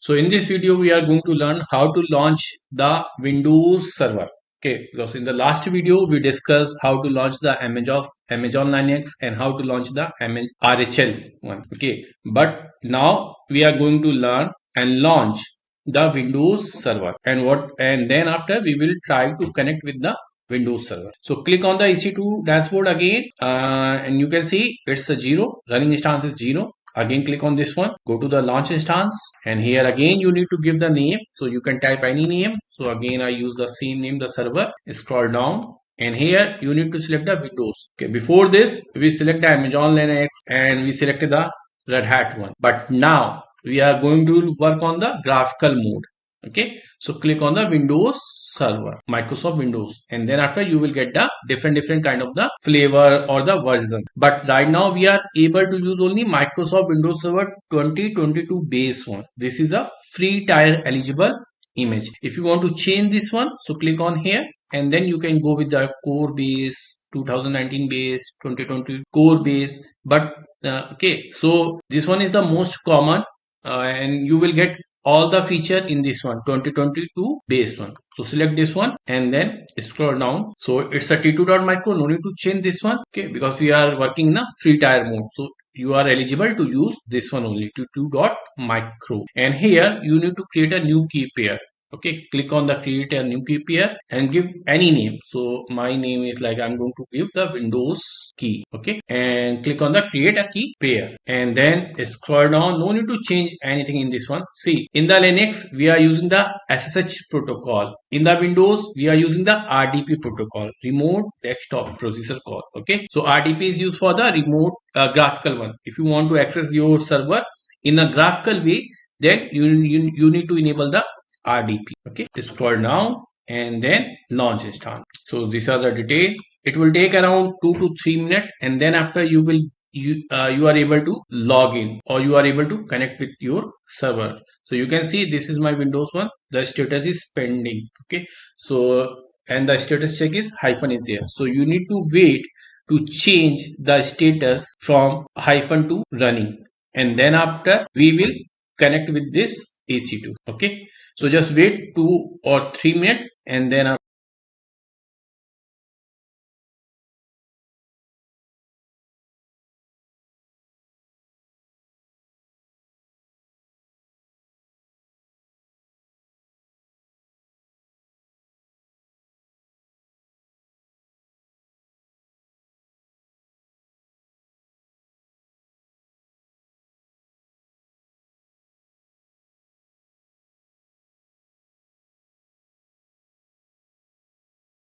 So in this video, we are going to learn how to launch the Windows server. Okay, because in the last video we discussed how to launch the Amazon Linux and how to launch the RHL one. Okay, but now we are going to learn and launch the Windows server, and then after we will try to connect with the Windows server. So click on the EC2 dashboard again, and you can see it's a 0. Running instance is 0. Again click on this one, go to the launch instance, and here again you need to give the name, so you can type any name. So again I use the same name, the server. Scroll down, and here you need to select the Windows. Okay, before this we select the Amazon Linux and we selected the Red Hat one, but now we are going to work on the graphical mode. Okay, so click on the Windows server, Microsoft Windows, and then after you will get the different kind of the flavor or the version. But right now we are able to use only Microsoft Windows Server 2022 base one. This is a free tier eligible image. If you want to change this one, so click on here, and then you can go with the core base, 2019 base, 2020 core base. But okay, so this one is the most common, and you will get all the feature in this one, 2022 base one. So select this one and then scroll down. So it's a T2.micro, no need to change this one. Okay, because we are working in a free tier mode, so you are eligible to use this one only, T2.micro. And here you need to create a new key pair. Okay, click on the create a new key pair and give any name. So my name is like, I'm going to give the Windows key. Okay, and click on the create a key pair, and then scroll down. No need to change anything in this one. See, in the Linux we are using the SSH protocol. In the Windows we are using the RDP protocol, remote desktop processor call. Okay, so RDP is used for the remote graphical one. If you want to access your server in a graphical way, then you need to enable the RDP. Okay, scroll down and then launch instance. So these are the detail. It will take around 2 to 3 minutes, and then after you are able to log in, or you are able to connect with your server. So you can see this is my Windows one. The status is pending. Okay, so and the status check is hyphen is there. So you need to wait to change the status from hyphen to running, and then after we will connect with this EC2. Okay, so just wait 2 or 3 minutes, and then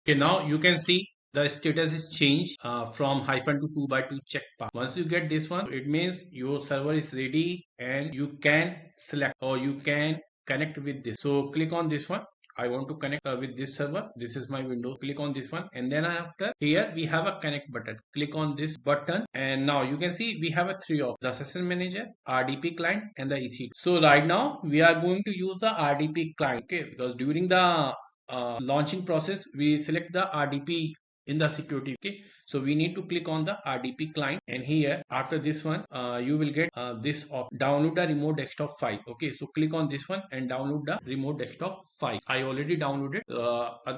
okay, now you can see the status is changed from hyphen to 2x2 check path. Once you get this one, it means your server is ready and you can select or you can connect with this. So click on this one. I want to connect with this server. This is my window. Click on this one, and then after here we have a connect button. Click on this button, and now you can see we have a 3 of the session manager, RDP client, and the EC2. So right now we are going to use the RDP client. Okay, because during the launching process we select the RDP in the security. Okay, so we need to click on the RDP client, and here after this one you will get this of download the remote desktop file. Okay, so click on this one and download the remote desktop file. I already downloaded.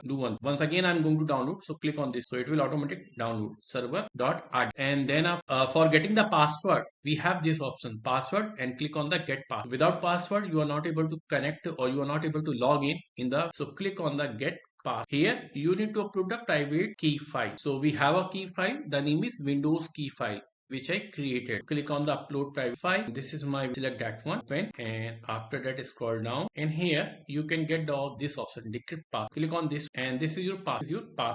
Do one once again I'm going to download, so click on this, so it will automatically download server.rd. And then for getting the password we have this option password, and click on the get password. Without password you are not able to connect, or you are not able to log in the, so click on the get path. Here you need to upload the private key file. So we have a key file, the name is Windows key file, which I created. Click on the upload private file. This is my, select that one, and after that scroll down, and here you can get this option decrypt pass. Click on this, and this is your pass.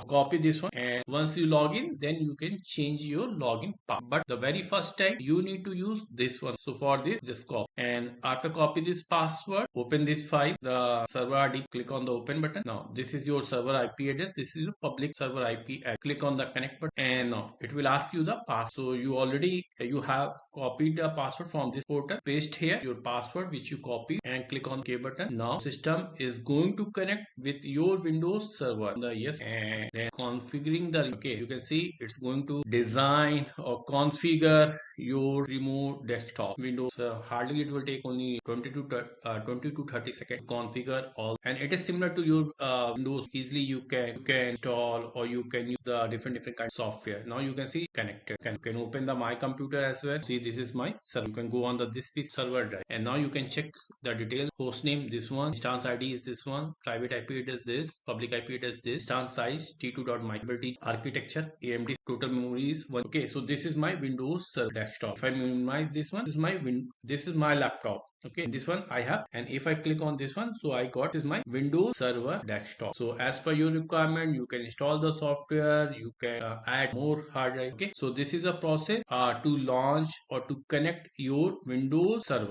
Copy this one, and once you log in, then you can change your login path. But the very first time you need to use this one. So for this, just copy, and after copy this password, open this file, the server ID. Click on the open button. Now this is your server IP address. This is your public server IP. Click on the connect button, and now it will ask you the pass. So you already you have copied the password from this portal. Paste here your password which you copied and click on OK button. Now system is going to connect with your Windows server. Yes, and then configuring the okay, you can see it's going to design or configure your remote desktop Windows. Hardly it will take only 20 to 30 seconds to configure all, and it is similar to your Windows. Easily you can install or you can use the different kind of software. Now you can see connected. You can open the my computer as well. See, this is my server. You can go on the this piece server drive, and now you can check the details. Host name this one, instance ID is this one, private IP it is this, public IP it is this, instance size t2.microBT, architecture AMD, total memory is 1. Okay, so this is my Windows server desktop. If I minimize this one, this is my laptop. Okay, this one I have, and if I click on this one, so I got this is my Windows server desktop. So as per your requirement, you can install the software, you can add more hard drive. Okay, so this is a process to launch or to connect your Windows server.